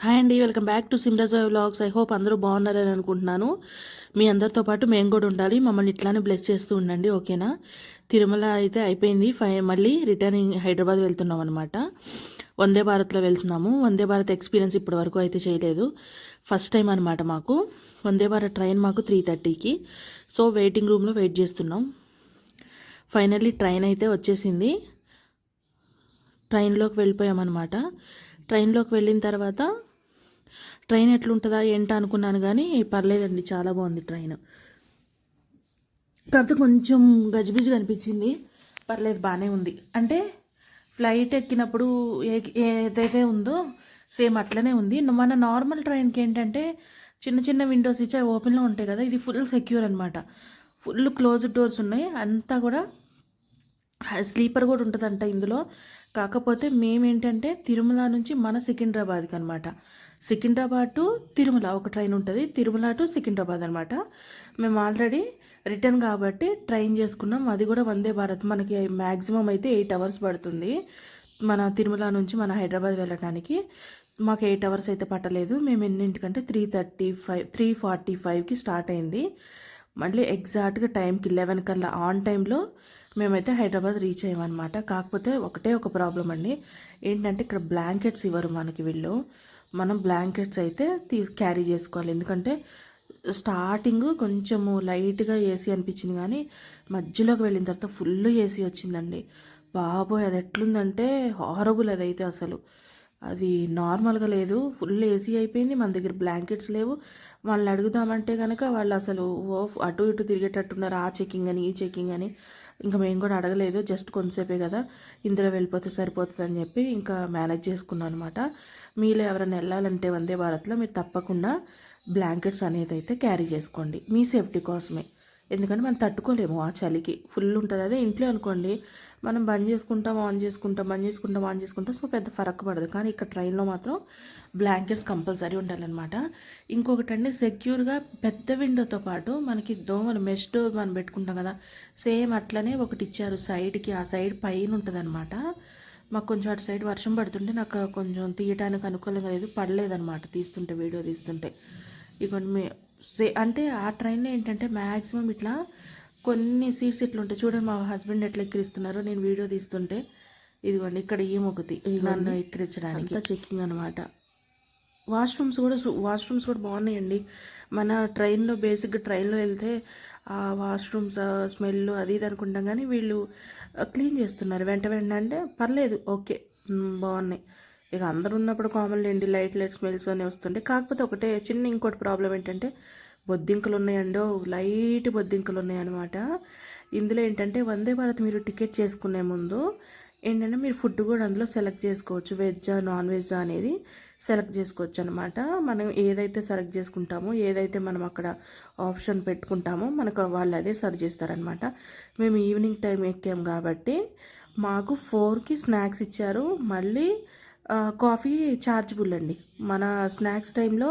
Hi అండి, welcome back to Simra's vlogs. I hope అందరూ బాగున్నారని అనుకుంటున్నాను. మీ అందరితో పాటు మేము కూడా ఉండాలి. మమ్మల్ని ఇట్లానే బ్లెస్ చేస్తూ ఉండండి, ఓకేనా? తిరుమల అయితే అయిపోయింది. మళ్ళీ రిటర్నింగ్ హైదరాబాద్ వెళ్తున్నాం అనమాట. వందే భారత్లో వెళ్తున్నాము. వందే భారత్ ఎక్స్పీరియన్స్ ఇప్పటి వరకు అయితే చేయలేదు, ఫస్ట్ టైం అనమాట మాకు. వందే భారత్ ట్రైన్ మాకు 3:30కి. సో వెయిటింగ్ రూమ్లో వెయిట్ చేస్తున్నాం. ఫైనల్లీ ట్రైన్ అయితే వచ్చేసింది. ట్రైన్లోకి వెళ్ళిపోయామన్నమాట. ట్రైన్లోకి వెళ్ళిన తర్వాత ట్రైన్ ఎట్లుంటుందా ఏంటో అనుకున్నాను, కానీ పర్లేదండి, చాలా బాగుంది ట్రైన్. కాకపోతే కొంచెం గజిబిజిగా అనిపించింది. పర్లేదు, బాగానే ఉంది. అంటే ఫ్లైట్ ఎక్కినప్పుడు ఏదైతే ఉందో సేమ్ అట్లనే ఉంది. మన నార్మల్ ట్రైన్కి ఏంటంటే చిన్న చిన్న విండోస్ ఇచ్చి ఓపెన్లో ఉంటాయి కదా, ఇది ఫుల్ సెక్యూర్ అనమాట. ఫుల్ క్లోజ్డ్ డోర్స్ ఉన్నాయి. అంతా కూడా స్లీపర్ కూడా ఉంటుందంట ఇందులో. కాకపోతే మేమేంటంటే తిరుమల నుంచి మన సికింద్రాబాద్కి అనమాట. సికింద్రాబాద్ టు తిరుమల ఒక ట్రైన్ ఉంటుంది, తిరుమల టు సికింద్రాబాద్ అనమాట. మేము ఆల్రెడీ రిటర్న్ కాబట్టి ట్రైన్ చేసుకున్నాం. అది కూడా వందే భారత్. మనకి మ్యాక్సిమం అయితే 8 అవర్స్ పడుతుంది మన తిరుమల నుంచి మన హైదరాబాద్ వెళ్ళడానికి. మాకు 8 అవర్స్ అయితే పట్టలేదు. మేము ఎన్నింటికంటే 3:45కి స్టార్ట్ అయింది. మళ్ళీ ఎగ్జాక్ట్గా టైంకి 11 కల్లా ఆన్ టైంలో మేమైతే హైదరాబాద్ రీచ్ అయ్యామన్నమాట. కాకపోతే ఒకటే ఒక ప్రాబ్లం అండి, ఏంటంటే ఇక్కడ బ్లాంకెట్స్ ఇవ్వరు మనకి వీళ్ళు. మనం బ్లాంకెట్స్ అయితే క్యారీ చేసుకోవాలి. ఎందుకంటే స్టార్టింగ్ కొంచెము లైట్గా ఏసీ అనిపించింది, కానీ మధ్యలోకి వెళ్ళిన తర్వాత ఫుల్ ఏసీ వచ్చిందండి. బాబోయ్, అది ఎట్లుందంటే హారబుల్. అదైతే అసలు అది నార్మల్గా లేదు, ఫుల్ ఏసీ అయిపోయింది. మన దగ్గర బ్లాంకెట్స్ లేవు. వాళ్ళని అడుగుదామంటే కనుక వాళ్ళు అసలు అటు ఇటు తిరిగేటట్టున్నారు. ఆ చెకింగ్ అని ఈ చెకింగ్ అని. ఇంకా మేము కూడా అడగలేదు, జస్ట్ కొంతసేపే కదా, ఇందులో వెళ్ళిపోతే సరిపోతుంది అని చెప్పి ఇంకా మేనేజ్ చేసుకున్నాను అనమాట. మీలో ఎవరైనా వెళ్ళాలంటే వందే భారత్లో మీరు తప్పకుండా బ్లాంకెట్స్ అనేది అయితే క్యారీ చేసుకోండి, మీ సేఫ్టీ కోసమే. ఎందుకంటే మనం తట్టుకోలేము ఆ చలికి, ఫుల్ ఉంటుంది. అదే ఇంట్లో అనుకోండి, మనం బంద్ చేసుకుంటాం ఆన్ చేసుకుంటాం, బంద్ చేసుకుంటాం ఆన్ చేసుకుంటాం, సో పెద్ద ఫరక్ పడదు. కానీ ఇక్కడ ట్రైన్లో మాత్రం బ్లాంకెట్స్ కంపల్సరీ ఉండాలన్నమాట. ఇంకొకటి అండి, సెక్యూర్గా పెద్ద విండోతో పాటు మనకి దోమలు మెష్ డోర్ మనం పెట్టుకుంటాం కదా, సేమ్ అట్లనే ఒకటి ఇచ్చారు సైడ్కి. ఆ సైడ్ పైన ఉంటుంది అనమాట. మాకు కొంచెం అటు సైడ్ వర్షం పడుతుంటే నాకు కొంచెం తీయడానికి అనుకూలంగా లేదు, పడలేదన్నమాట తీస్తుంటే, వీడియో తీస్తుంటే. ఇక అంటే ఆ ట్రైన్లో ఏంటంటే మ్యాక్సిమం ఇట్లా కొన్ని సీట్స్ ఇట్లా ఉంటాయి. చూడండి మా హస్బెండ్ ఎట్లా ఎక్కిరిస్తున్నారో నేను వీడియో తీస్తుంటే. ఇదిగోండి ఇక్కడ ఏమొకటి నన్ను ఎక్కిరించడానికి చెక్కింగ్ అనమాట. వాష్రూమ్స్ కూడా బాగున్నాయండి. మన ట్రైన్లో బేసిక్గా ట్రైన్లో వెళ్తే ఆ వాష్రూమ్స్ స్మెల్ అది ఇది అనుకుంటాం, కానీ వీళ్ళు క్లీన్ చేస్తున్నారు వెంట వెంటనే. అంటే పర్లేదు, ఓకే, బాగున్నాయి. ఇక అందరు ఉన్నప్పుడు కామన్ లేండి, లైట్ స్మెల్స్ అని వస్తుంటే. కాకపోతే ఒకటే చిన్న ఇంకోటి ప్రాబ్లం ఏంటంటే బొద్దింకలు ఉన్నాయండో, లైట్ బొద్దింకలు ఉన్నాయన్నమాట. ఇందులో ఏంటంటే వందే భారత్ మీరు టికెట్ చేసుకునే ముందు ఏంటంటే మీరు ఫుడ్ కూడా అందులో సెలెక్ట్ చేసుకోవచ్చు, వెజ్జా నాన్ వెజ్జా అనేది సెలెక్ట్ చేసుకోవచ్చు అనమాట. మనం ఏదైతే సెలెక్ట్ చేసుకుంటామో, ఏదైతే మనం అక్కడ ఆప్షన్ పెట్టుకుంటామో మనకు వాళ్ళు అదే సర్వ్ చేస్తారనమాట. మేము ఈవినింగ్ టైం ఎక్కాం కాబట్టి మాకు 4కి స్నాక్స్ ఇచ్చారు. మళ్ళీ కాఫీ ఛార్జబుల్ అండి. మన స్నాక్స్ టైంలో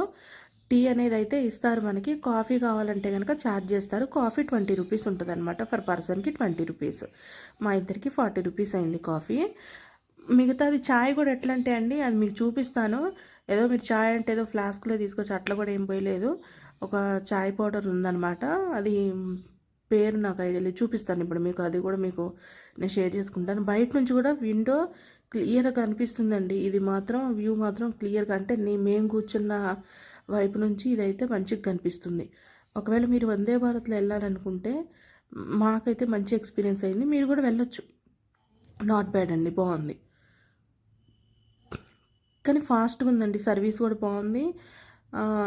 టీ అనేది అయితే ఇస్తారు మనకి. కాఫీ కావాలంటే కనుక ఛార్జ్ చేస్తారు. కాఫీ 20 రూపీస్ ఉంటుంది అనమాట, ఫర్ పర్సన్కి 20 రూపీస్. మా ఇద్దరికి 40 రూపీస్ అయింది కాఫీ. మిగతాది ఛాయ్ కూడా ఎట్లా అంటే అండి, అది మీకు చూపిస్తాను. ఏదో మీరు ఛాయ్ అంటే ఏదో ఫ్లాస్క్లో తీసుకొచ్చి అట్లా కూడా ఏం పోయలేదు. ఒక ఛాయ్ పౌడర్ ఉందన్నమాట, అది పేరు నాకు ఐడియా లేదు, చూపిస్తాను ఇప్పుడు మీకు. అది కూడా మీకు నేను షేర్ చేసుకుంటాను. బయట నుంచి కూడా విండో క్లియర్గా కనిపిస్తుందండి. ఇది మాత్రం వ్యూ మాత్రం క్లియర్గా, అంటే మేము కూర్చున్న వైపు నుంచి ఇదైతే మంచిగా కనిపిస్తుంది. ఒకవేళ మీరు వందే భారత్లో వెళ్ళాలనుకుంటే మాకైతే మంచి ఎక్స్పీరియన్స్ అయింది. మీరు కూడా వెళ్ళొచ్చు, నాట్ బ్యాడ్ అండి, బాగుంది. కానీ ఫాస్ట్గా ఉందండి, సర్వీస్ కూడా బాగుంది.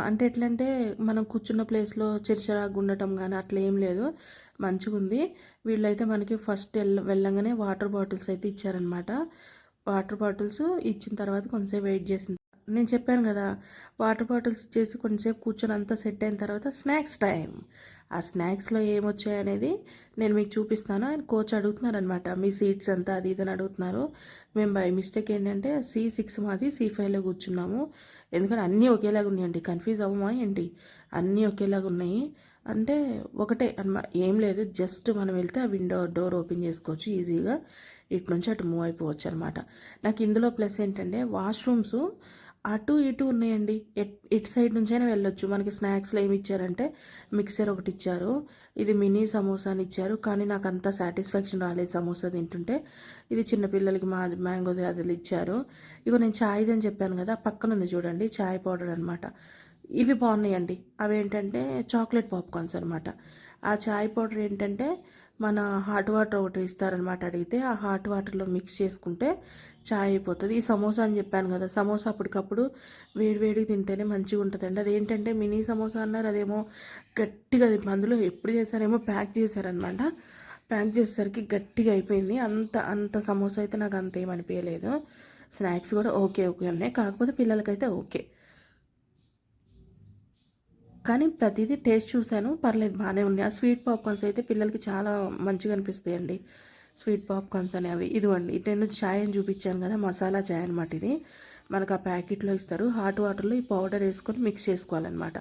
అంటే ఎట్లంటే మనం కూర్చున్న ప్లేస్లో చిరచిరాగా ఉండటం కానీ అట్లా ఏం లేదు, మంచిగా ఉంది. వీళ్ళైతే మనకి ఫస్ట్ వెళ్ళంగానే వాటర్ బాటిల్స్ అయితే ఇచ్చారనమాట. వాటర్ బాటిల్స్ ఇచ్చిన తర్వాత కొంతసేపు వెయిట్ చేసింది. నేను చెప్పాను కదా, వాటర్ బాటిల్స్ ఇచ్చేసి కొంచెంసేపు కూర్చొని అంతా సెట్ అయిన తర్వాత స్నాక్స్ టైం. ఆ స్నాక్స్లో ఏమొచ్చాయనేది నేను మీకు చూపిస్తాను. ఆయన కోచ్ అడుగుతున్నారనమాట, మీ సీట్స్ అంతా అది ఇదని అడుగుతున్నారు. మేము బై మిస్టేక్ ఏంటంటే C6 మాది, C5లో కూర్చున్నాము. ఎందుకంటే అన్నీ ఒకేలాగా ఉన్నాయండి, కన్ఫ్యూజ్ అవ్వమా ఏంటి, అన్నీ ఒకేలాగా ఉన్నాయి. అంటే ఒకటే అన్నమాట, ఏం లేదు, జస్ట్ మనం వెళ్తే ఆ విండో డోర్ ఓపెన్ చేసుకోవచ్చు ఈజీగా, ఇటు నుంచి అటు మూవ్ అయిపోవచ్చు అనమాట. నాకు ఇందులో ప్లస్ ఏంటంటే వాష్రూమ్స్ అటు ఇటు ఉన్నాయండి. ఇటు సైడ్ నుంచైనా వెళ్ళొచ్చు. మనకి స్నాక్స్‌లో ఏమి ఇచ్చారంటే మిక్సర్ ఒకటి ఇచ్చారు. ఇది మినీ సమోసా అని ఇచ్చారు. కానీ నాకు అంత సాటిస్ఫాక్షన్ రాలేదు సమోసా తింటుంటే. ఇది చిన్న పిల్లలకి మ్యాంగోది అది ఇచ్చారు. ఇగో నేను చాయ్‌ది అని చెప్పాను కదా! పక్కన ఉంది చూడండి చాయ్ పౌడర్ అనమాట. ఇవి బాగున్నాయండి. అవేంటంటే చాక్లెట్ పాప్కార్న్స్ అనమాట. ఆ చాయ్ పౌడర్ ఏంటంటే మన హాట్ వాటర్ ఒకటి ఇస్తారనమాట అడిగితే, ఆ హాట్ వాటర్లో మిక్స్ చేసుకుంటే చాయ్ అయిపోతుంది. ఈ సమోసా అని చెప్పాను కదా, సమోసా అప్పటికప్పుడు వేడివేడికి తింటేనే మంచిగా ఉంటుందండి. అదేంటంటే మినీ సమోసా అన్నారు, అదేమో గట్టిగా అందులో ఎప్పుడు చేశారేమో ప్యాక్ చేశారనమాట. ప్యాక్ చేసేసరికి గట్టిగా అయిపోయింది. అంత సమోసా అయితే నాకు అంత ఏమనిపించలేదు. స్నాక్స్ కూడా ఓకే ఉన్నాయి, కాకపోతే పిల్లలకైతే ఓకే. కానీ ప్రతిదీ టేస్ట్ చూశాను, పర్లేదు బాగానే ఉన్నాయి. ఆ స్వీట్ పాప్కార్న్స్ అయితే పిల్లలకి చాలా మంచిగా అనిపిస్తాయండి. స్వీట్ పాప్కార్న్స్ అనేవి ఇదిగోండి. నేను చాయ్ అని చూపించాను కదా, మసాలా చాయ్ అనమాట ఇది. మనకు ఆ ప్యాకెట్లో ఇస్తారు. హాట్ వాటర్లో ఈ పౌడర్ వేసుకొని మిక్స్ చేసుకోవాలన్నమాట.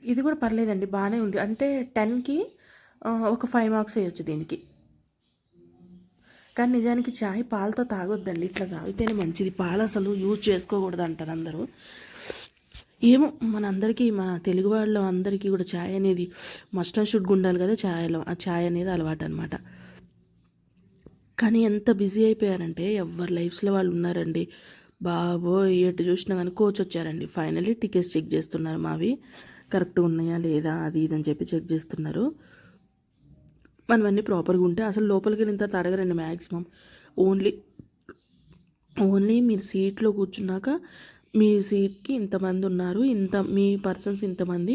ఇది కూడా పర్లేదండి, బాగానే ఉంది. అంటే 10కి ఒక 5 మార్క్స్ వేయచ్చు దీనికి. కానీ నిజానికి చాయ్ పాలతో తాగొద్దండి, ఇట్లా తాగితేనే మంచిది. పాలు అసలు యూజ్ చేసుకోకూడదు అంటారు అందరూ. ఏమో మనందరికీ, మన తెలుగు వాళ్ళ అందరికీ కూడా ఛాయ్ అనేది మస్ట్ అండ్ షుడ్గా ఉండాలి కదా. ఆ ఛాయ్ అనేది అలవాటు అనమాట. కానీ ఎంత బిజీ అయిపోయారంటే ఎవరి లైఫ్స్లో వాళ్ళు ఉన్నారండి బాబోయ్. ఎటు చూసినా కానీ కోచ్ వచ్చారండి. ఫైనల్లీ టికెట్స్ చెక్ చేస్తున్నారు, మావి కరెక్ట్గా ఉన్నాయా లేదా అది ఇదని చెప్పి చెక్ చేస్తున్నారు. మనవన్నీ ప్రాపర్గా ఉంటే అసలు లోపలికి ఇంత అడగరండి మ్యాక్సిమం. ఓన్లీ మీరు సీట్లో కూర్చున్నాక మీ సీట్కి ఇంతమంది ఉన్నారు, మీ పర్సన్స్ ఇంతమంది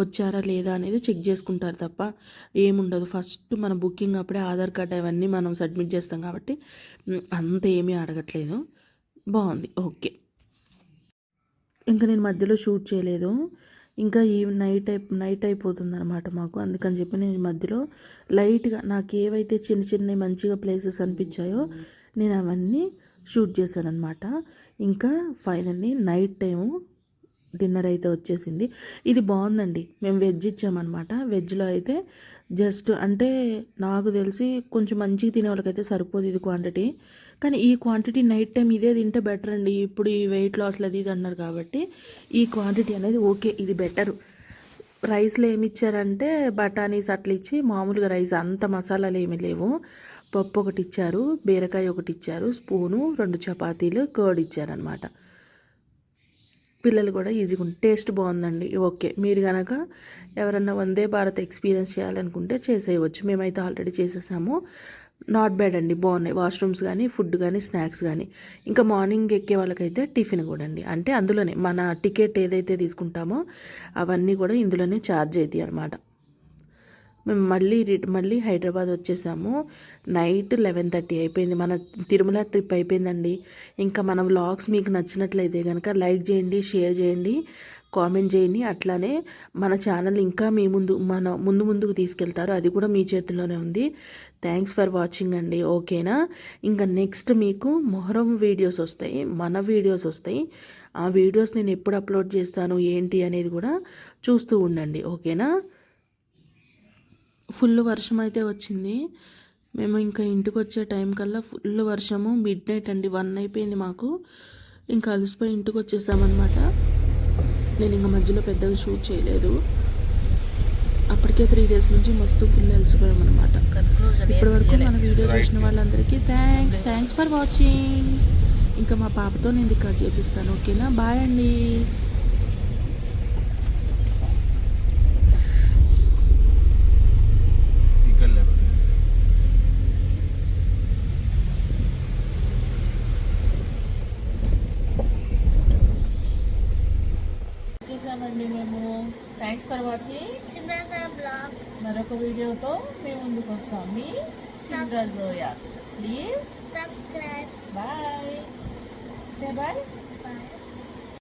వచ్చారా లేదా అనేది చెక్ చేసుకుంటారు తప్ప ఏముండదు. ఫస్ట్ మన బుకింగ్ అప్పుడే ఆధార్ కార్డ్ అవన్నీ మనం సబ్మిట్ చేస్తాం కాబట్టి అంత ఏమీ అడగట్లేదు. బాగుంది, ఓకే. ఇంకా నేను మధ్యలో షూట్ చేయలేదు, ఇంకా ఈ నైట్ అయిపోతుంది అనమాట మాకు. అందుకని చెప్పి నేను మధ్యలో లైట్గా నాకు ఏవైతే చిన్న మంచిగా ప్లేసెస్ అనిపించాయో నేను అవన్నీ షూట్ చేశాను అనమాట. ఇంకా ఫైనల్లీ నైట్ టైము డిన్నర్ అయితే వచ్చేసింది. ఇది బాగుందండి. మేము వెజ్ ఇచ్చామన్నమాట. వెజ్లో అయితే జస్ట్ అంటే నాకు తెలిసి కొంచెం మంచిగా తినే వాళ్ళకైతే సరిపోదు ఇది క్వాంటిటీ. కానీ ఈ క్వాంటిటీ నైట్ టైం ఇదే తింటే బెటర్ అండి. ఇప్పుడు ఈ వెయిట్ లాస్లో అది ఇది అన్నారు కాబట్టి ఈ క్వాంటిటీ అనేది ఓకే, ఇది బెటరు. రైస్లో ఏమి ఇచ్చారంటే బఠానీస్ అట్లా ఇచ్చి మామూలుగా రైస్, అంత మసాలాలు ఏమీ లేవు. పప్పు ఒకటి ఇచ్చారు, బీరకాయ ఒకటి ఇచ్చారు, స్పూను, 2 చపాతీలు, కర్డ్ ఇచ్చారనమాట. పిల్లలు కూడా ఈజీగా టేస్ట్ బాగుందండి, ఓకే. మీరు కనుక ఎవరన్నా వందే భారత్ ఎక్స్పీరియన్స్ చేయాలనుకుంటే చేసేయవచ్చు. మేమైతే ఆల్రెడీ చేసేసాము. నాట్ బ్యాడ్ అండి, బాగున్నాయి వాష్రూమ్స్ కానీ, ఫుడ్ కానీ, స్నాక్స్ కానీ. ఇంకా మార్నింగ్ ఎక్కే వాళ్ళకైతే టిఫిన్ కూడా అండి. అంటే అందులోనే మన టికెట్ ఏదైతే తీసుకుంటామో అవన్నీ కూడా ఇందులోనే ఛార్జ్ అవుతాయి అనమాట. మేము మళ్ళీ హైదరాబాద్ వచ్చేసాము. నైట్ 11:30 అయిపోయింది. మన తిరుమల ట్రిప్ అయిపోయిందండి. ఇంకా మన వ్లాగ్స్ మీకు నచ్చినట్లయితే కనుక లైక్ చేయండి, షేర్ చేయండి, కామెంట్ చేయండి. అట్లానే మన ఛానల్ ఇంకా మీ ముందుకు తీసుకెళ్తారు, అది కూడా మీ చేతుల్లోనే ఉంది. థ్యాంక్స్ ఫర్ వాచింగ్ అండి, ఓకేనా. ఇంకా నెక్స్ట్ మీకు మొహరం వీడియోస్ వస్తాయి, మన వీడియోస్ వస్తాయి. ఆ వీడియోస్ నేను ఎప్పుడు అప్లోడ్ చేస్తాను ఏంటి అనేది కూడా చూస్తూ ఉండండి, ఓకేనా. ఫుల్ వర్షం అయితే వచ్చింది. మేము ఇంకా ఇంటికి వచ్చే టైం కల్లా ఫుల్ వర్షము. మిడ్ నైట్ అండి, 1 అయిపోయింది మాకు. ఇంకా అలసిపోయి ఇంటికి వచ్చేసామన్నమాట. నేను ఇంకా మధ్యలో పెద్దగా షూట్ చేయలేదు. అప్పటికే 3 డేస్ నుంచి మస్తు ఫుల్ అలసిపోయామన్నమాట. ఇప్పటి వరకు మన వీడియో చూసిన వాళ్ళందరికీ థ్యాంక్స్ ఫర్ వాచింగ్. ఇంకా మా పాపతో నేను రికార్డ్ చేపిస్తాను, ఓకేనా. బాయ్ అండి. చేసామండి మేము. Thanks for watching. మరొక వీడియోతో మేము ముందుకు వస్తాం. మీ Simra Zoya. Please subscribe. Bye. Say bye.